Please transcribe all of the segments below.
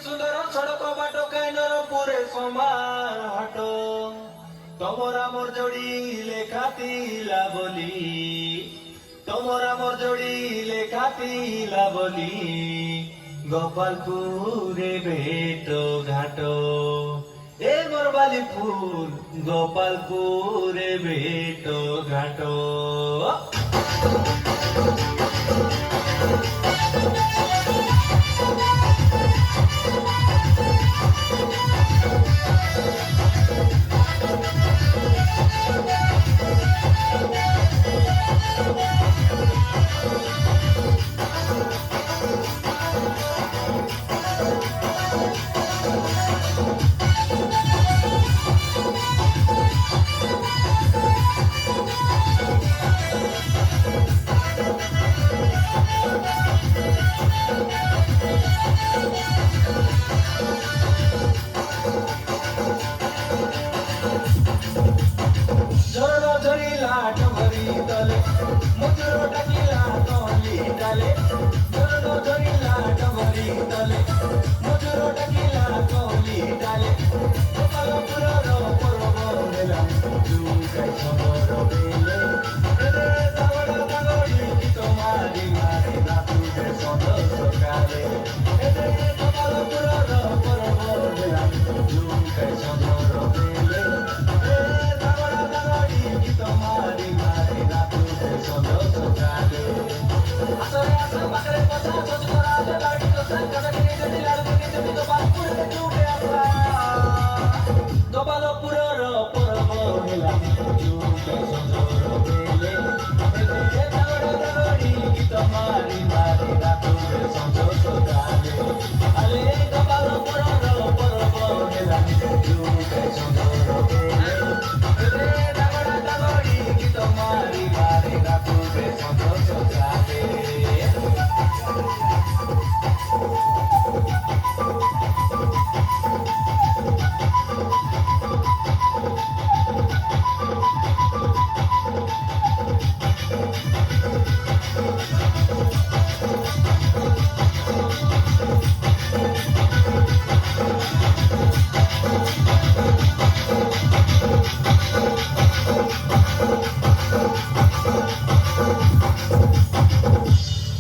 ସୁନ୍ଦର ସଡ଼କ ବାଟ କାଇନର ପୁରେ ସମାନ ହାଟ ତମର ଆମର ଯୋଡ଼ି ଲେଖା ଥିଲା ବୋଲି ତମର ଆମର ଯୋଡ଼ି ଲେଖା ଥିଲା ବୋଲି গোপালপুরে ভেট ঘাট এ গরবালিপুর গোপালপুরে ভেট ঘাট মজুর ডাকিলা তলি ডালে জোর ধরিলা ডবরি তলে মজুর ডাকিলা তলি ডালে গোপালপুরর পর্ব হেলা দুগাই সবর বেলে রে দাওড়া দাওড়ি তোমারি মারি রাতুরে সদর সকালে রে গোপালপুরর পর্ব হেলা দুগাই সবর বেলে রে দাওড়া দাওড়ি তোমারি মারি রাতুরে সদর সকালে আসরে আসরে বাকরে কথা সজ করা লাড়ি তো সংকট নিয়ে যদি লাড়ু নিয়ে যদি গোপালপুরে চুকে আসা গোপালপুরর পর্ব হেলা চুকে সদর বেলে রে দাওড়া দাওড়ি তোমারি মারি রাতুরে সদর সকালে আলে গোপালপুরর পর্ব হেলা চুকে সদর বেলে রে দাওড়া দাওড়ি তোমারি মারি রাতুরে সদর সকালে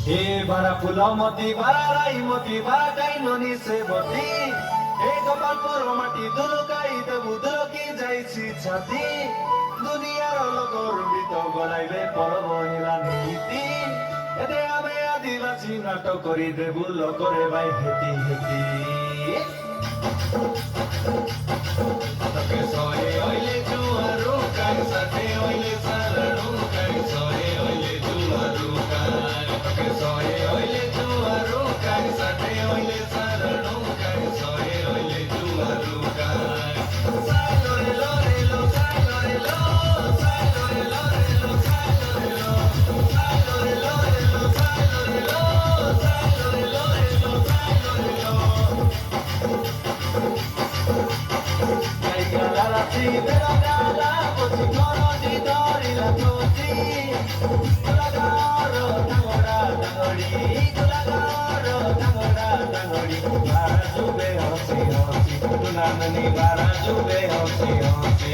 हे बारा फुलमती बारा राईमती बारा काइनोनी सेवती हे गोपालपुर माटी दुलुकाई देबु दुलुकी जाइछि छाती दुनियार लोकर बित गलाइले परब हेला नीति एते आमे आदिवासी नाटक करी देबु लोकरे बाई हेती हेती तके सहे ओइले जुआरु काई साथे ओइले सारणु काई सहे ओइले जुआरु काई तके सहे ओइले जुआरु काई साथे ओइले सारणु काई सहे ओइले जुआरु काई साइ लोरे लोरे लो साइ लोरे लो साइ लोरे लोरे लो साइ लोरे लो साइ लोरे लोरे लो साइ लोरे लो साइ लोरे लोरे लो साइ लोरे लो Galati pero gala pochi kono di dori la tochi Gulagaro tangora tangori Gulagaro tangora tangori Bara jube hosi hosi Tunanani bara jube hosi hosi